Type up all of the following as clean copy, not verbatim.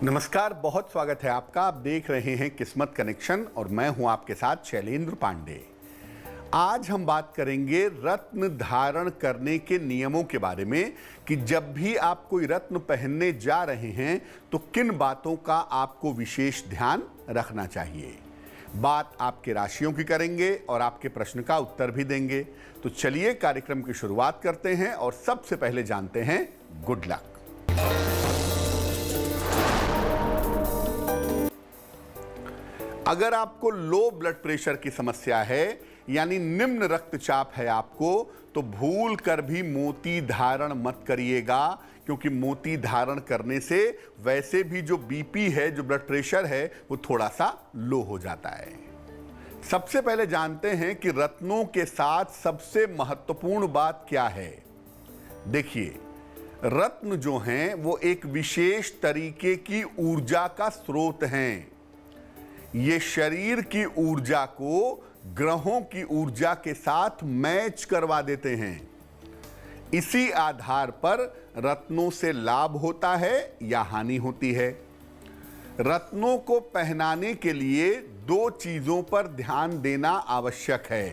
नमस्कार, बहुत स्वागत है आपका। आप देख रहे हैं किस्मत कनेक्शन और मैं हूं आपके साथ शैलेंद्र पांडे। आज हम बात करेंगे रत्न धारण करने के नियमों के बारे में कि जब भी आप कोई रत्न पहनने जा रहे हैं तो किन बातों का आपको विशेष ध्यान रखना चाहिए। बात आपके राशियों की करेंगे और आपके प्रश्न का उत्तर भी देंगे। तो चलिए कार्यक्रम की शुरुआत करते हैं और सबसे पहले जानते हैं गुड लक। अगर आपको लो ब्लड प्रेशर की समस्या है यानी निम्न रक्तचाप है आपको, तो भूल कर भी मोती धारण मत करिएगा, क्योंकि मोती धारण करने से वैसे भी जो बीपी है, जो ब्लड प्रेशर है, वो थोड़ा सा लो हो जाता है। सबसे पहले जानते हैं कि रत्नों के साथ सबसे महत्वपूर्ण बात क्या है। देखिए, रत्न जो हैं वो एक विशेष तरीके की ऊर्जा का स्रोत हैं। ये शरीर की ऊर्जा को ग्रहों की ऊर्जा के साथ मैच करवा देते हैं। इसी आधार पर रत्नों से लाभ होता है या हानि होती है। रत्नों को पहनाने के लिए दो चीजों पर ध्यान देना आवश्यक है।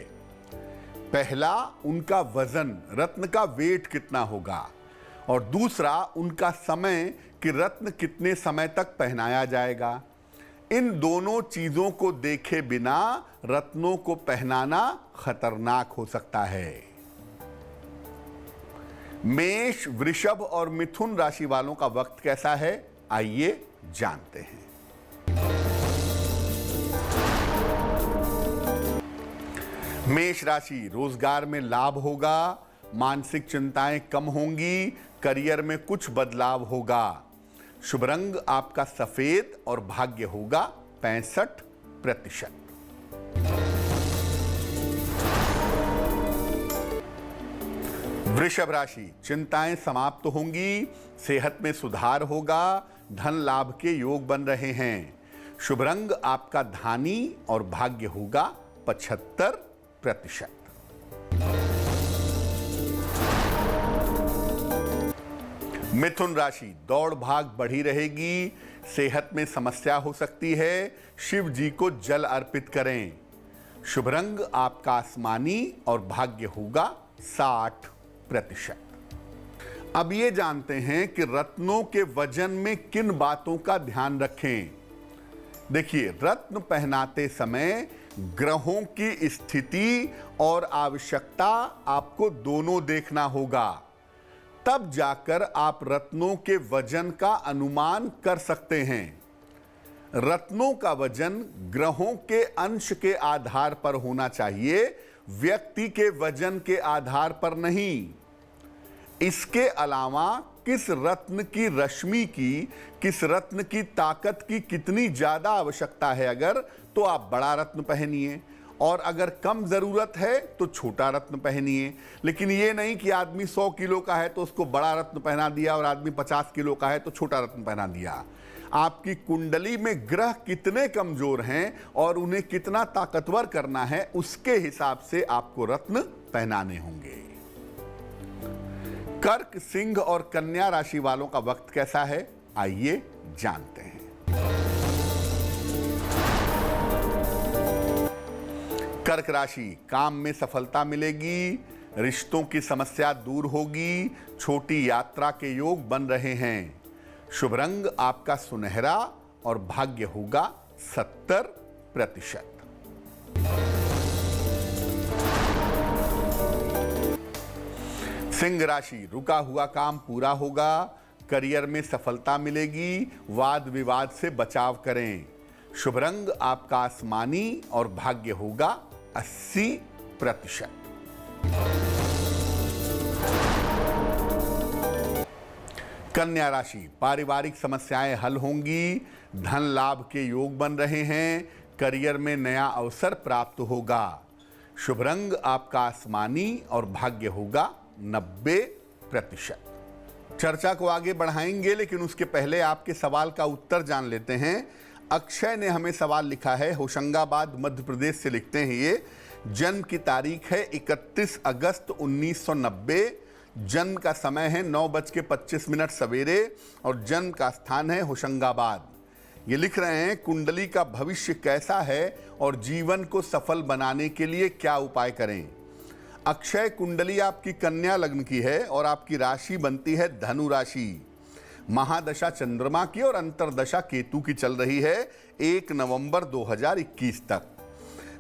पहला, उनका वजन, रत्न का वेट कितना होगा, और दूसरा उनका समय कि रत्न कितने समय तक पहनाया जाएगा। इन दोनों चीजों को देखे बिना रत्नों को पहनाना खतरनाक हो सकता है। मेष, वृषभ और मिथुन राशि वालों का वक्त कैसा है, आइए जानते हैं। मेष राशि, रोजगार में लाभ होगा, मानसिक चिंताएं कम होंगी, करियर में कुछ बदलाव होगा। शुभ रंग आपका सफेद और भाग्य होगा 65%। वृषभ राशि, चिंताएं समाप्त होंगी, सेहत में सुधार होगा, धन लाभ के योग बन रहे हैं। शुभ रंग आपका धानी और भाग्य होगा 75%। मिथुन राशि, दौड़ भाग बढ़ी रहेगी, सेहत में समस्या हो सकती है, शिव जी को जल अर्पित करें। शुभ रंग आपका आसमानी और भाग्य होगा 60%। अब ये जानते हैं कि रत्नों के वजन में किन बातों का ध्यान रखें। देखिए, रत्न पहनाते समय ग्रहों की स्थिति और आवश्यकता आपको दोनों देखना होगा, तब जाकर आप रत्नों के वजन का अनुमान कर सकते हैं। रत्नों का वजन ग्रहों के अंश के आधार पर होना चाहिए, व्यक्ति के वजन के आधार पर नहीं। इसके अलावा किस रत्न की रश्मि की, किस रत्न की ताकत की कितनी ज्यादा आवश्यकता है अगर, तो आप बड़ा रत्न पहनिए, और अगर कम जरूरत है तो छोटा रत्न पहनिए। लेकिन ये नहीं कि आदमी 100 किलो का है तो उसको बड़ा रत्न पहना दिया और आदमी 50 किलो का है तो छोटा रत्न पहना दिया। आपकी कुंडली में ग्रह कितने कमजोर हैं और उन्हें कितना ताकतवर करना है, उसके हिसाब से आपको रत्न पहनाने होंगे। कर्क, सिंह और कन्या राशि वालों का वक्त कैसा है, आइए जानते हैं। कर्क राशि, काम में सफलता मिलेगी, रिश्तों की समस्या दूर होगी, छोटी यात्रा के योग बन रहे हैं। शुभ रंग आपका सुनहरा और भाग्य होगा 70%। सिंह राशि, रुका हुआ काम पूरा होगा, करियर में सफलता मिलेगी, वाद विवाद से बचाव करें। शुभ रंग आपका आसमानी और भाग्य होगा 80%। कन्या राशि, पारिवारिक समस्याएं हल होंगी, धन लाभ के योग बन रहे हैं, करियर में नया अवसर प्राप्त होगा। शुभ रंग आपका आसमानी और भाग्य होगा 90%। चर्चा को आगे बढ़ाएंगे, लेकिन उसके पहले आपके सवाल का उत्तर जान लेते हैं। अक्षय ने हमें सवाल लिखा है, होशंगाबाद मध्य प्रदेश से लिखते हैं ये। जन्म की तारीख है 31 अगस्त 1990, जन्म का समय है 9:25 सवेरे और जन्म का स्थान है होशंगाबाद। ये लिख रहे हैं कुंडली का भविष्य कैसा है और जीवन को सफल बनाने के लिए क्या उपाय करें। अक्षय कुंडली आपकी कन्या लग्न की है और आपकी राशि बनती है धनु राशि। महादशा चंद्रमा की और अंतरदशा केतु की चल रही है 1 नवंबर 2021 तक।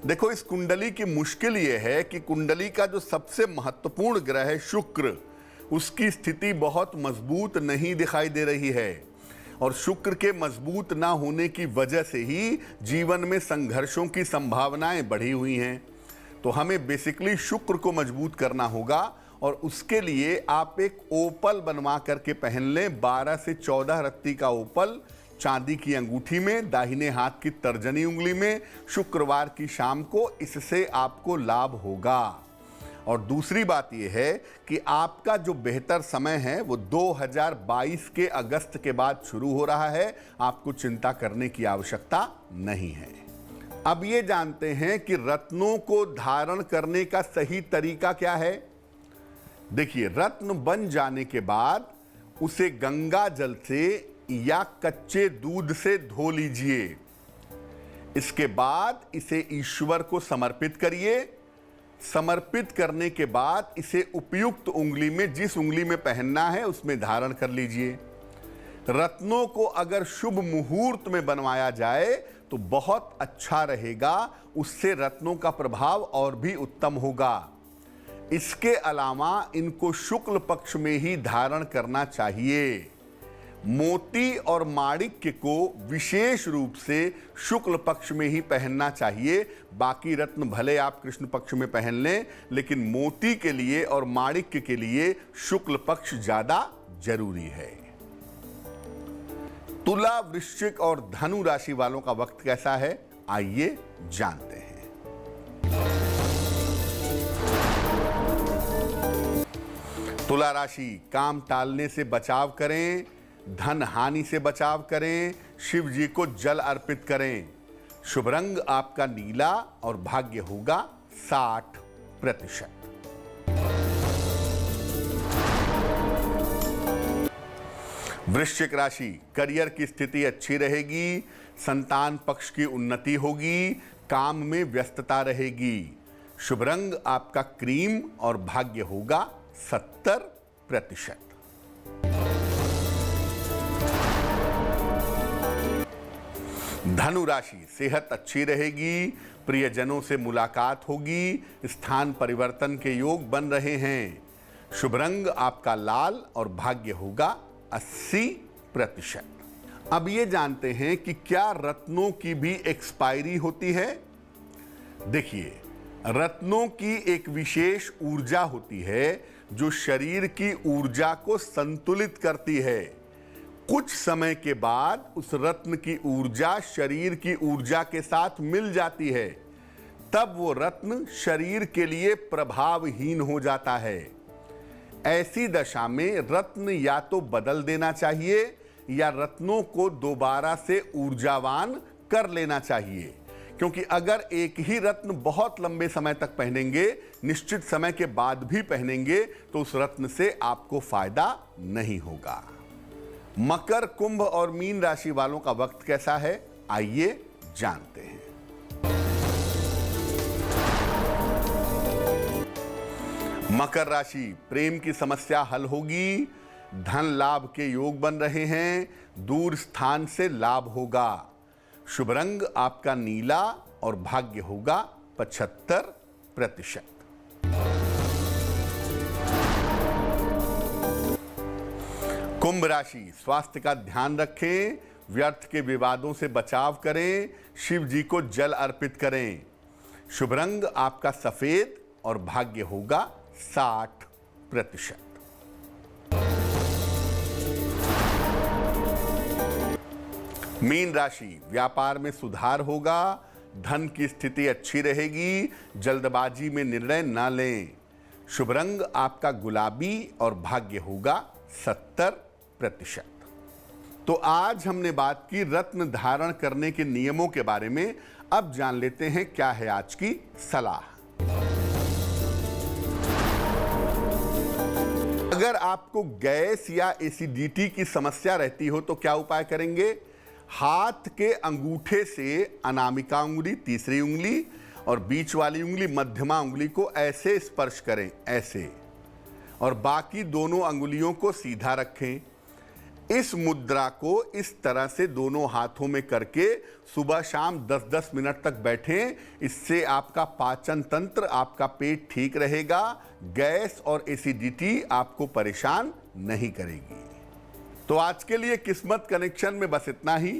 देखो, इस कुंडली की मुश्किल ये है कि कुंडली का जो सबसे महत्वपूर्ण ग्रह है शुक्र, उसकी स्थिति बहुत मजबूत नहीं दिखाई दे रही है और शुक्र के मजबूत ना होने की वजह से ही जीवन में संघर्षों की संभावनाएं बढ़ी हुई हैं। तो हमें बेसिकली शुक्र को मजबूत करना होगा और उसके लिए आप एक ओपल बनवा करके पहन लें। 12 से 14 रत्ती का ओपल चांदी की अंगूठी में, दाहिने हाथ की तर्जनी उंगली में, शुक्रवार की शाम को, इससे आपको लाभ होगा। और दूसरी बात यह है कि आपका जो बेहतर समय है वो 2022 के अगस्त के बाद शुरू हो रहा है। आपको चिंता करने की आवश्यकता नहीं है। अब ये जानते हैं कि रत्नों को धारण करने का सही तरीका क्या है। देखिए, रत्न बन जाने के बाद उसे गंगा जल से या कच्चे दूध से धो लीजिए। इसके बाद इसे ईश्वर को समर्पित करिए। समर्पित करने के बाद इसे उपयुक्त उंगली में, जिस उंगली में पहनना है उसमें धारण कर लीजिए। रत्नों को अगर शुभ मुहूर्त में बनवाया जाए तो बहुत अच्छा रहेगा, उससे रत्नों का प्रभाव और भी उत्तम होगा। इसके अलावा इनको शुक्ल पक्ष में ही धारण करना चाहिए। मोती और माणिक्य को विशेष रूप से शुक्ल पक्ष में ही पहनना चाहिए। बाकी रत्न भले आप कृष्ण पक्ष में पहन लें, लेकिन मोती के लिए और माणिक्य के लिए शुक्ल पक्ष ज्यादा जरूरी है। तुला, वृश्चिक और धनु राशि वालों का वक्त कैसा है, आइए जानते हैं। तुला राशि, काम टालने से बचाव करें, धन हानि से बचाव करें, शिव जी को जल अर्पित करें। शुभ रंग आपका नीला और भाग्य होगा 60%। वृश्चिक राशि, करियर की स्थिति अच्छी रहेगी, संतान पक्ष की उन्नति होगी, काम में व्यस्तता रहेगी। शुभ रंग आपका क्रीम और भाग्य होगा 70%। धनु राशि, सेहत अच्छी रहेगी, प्रियजनों से मुलाकात होगी, स्थान परिवर्तन के योग बन रहे हैं। शुभ रंग आपका लाल और भाग्य होगा 80%। अब ये जानते हैं कि क्या रत्नों की भी एक्सपायरी होती है। देखिए, रत्नों की एक विशेष ऊर्जा होती है जो शरीर की ऊर्जा को संतुलित करती है। कुछ समय के बाद उस रत्न की ऊर्जा शरीर की ऊर्जा के साथ मिल जाती है, तब वो रत्न शरीर के लिए प्रभावहीन हो जाता है। ऐसी दशा में रत्न या तो बदल देना चाहिए या रत्नों को दोबारा से ऊर्जावान कर लेना चाहिए, क्योंकि अगर एक ही रत्न बहुत लंबे समय तक पहनेंगे, निश्चित समय के बाद भी पहनेंगे, तो उस रत्न से आपको फायदा नहीं होगा। मकर, कुंभ और मीन राशि वालों का वक्त कैसा है, आइए जानते हैं। मकर राशि, प्रेम की समस्या हल होगी, धन लाभ के योग बन रहे हैं, दूर स्थान से लाभ होगा। शुभ रंग आपका नीला और भाग्य होगा 75%। कुंभ राशि, स्वास्थ्य का ध्यान रखें, व्यर्थ के विवादों से बचाव करें, शिव जी को जल अर्पित करें। शुभ रंग आपका सफेद और भाग्य होगा 60%। मीन राशि, व्यापार में सुधार होगा, धन की स्थिति अच्छी रहेगी, जल्दबाजी में निर्णय न लें। शुभ रंग आपका गुलाबी और भाग्य होगा 70%। तो आज हमने बात की रत्न धारण करने के नियमों के बारे में। अब जान लेते हैं क्या है आज की सलाह। अगर आपको गैस या एसिडिटी की समस्या रहती हो तो क्या उपाय करेंगे? हाथ के अंगूठे से अनामिका उंगली, तीसरी उंगली और बीच वाली उंगली, मध्यमा उंगली को ऐसे स्पर्श करें, ऐसे, और बाकी दोनों अंगुलियों को सीधा रखें। इस मुद्रा को इस तरह से दोनों हाथों में करके सुबह शाम 10-10 मिनट तक बैठें। इससे आपका पाचन तंत्र, आपका पेट ठीक रहेगा, गैस और एसिडिटी आपको परेशान नहीं करेगी। तो आज के लिए किस्मत कनेक्शन में बस इतना ही।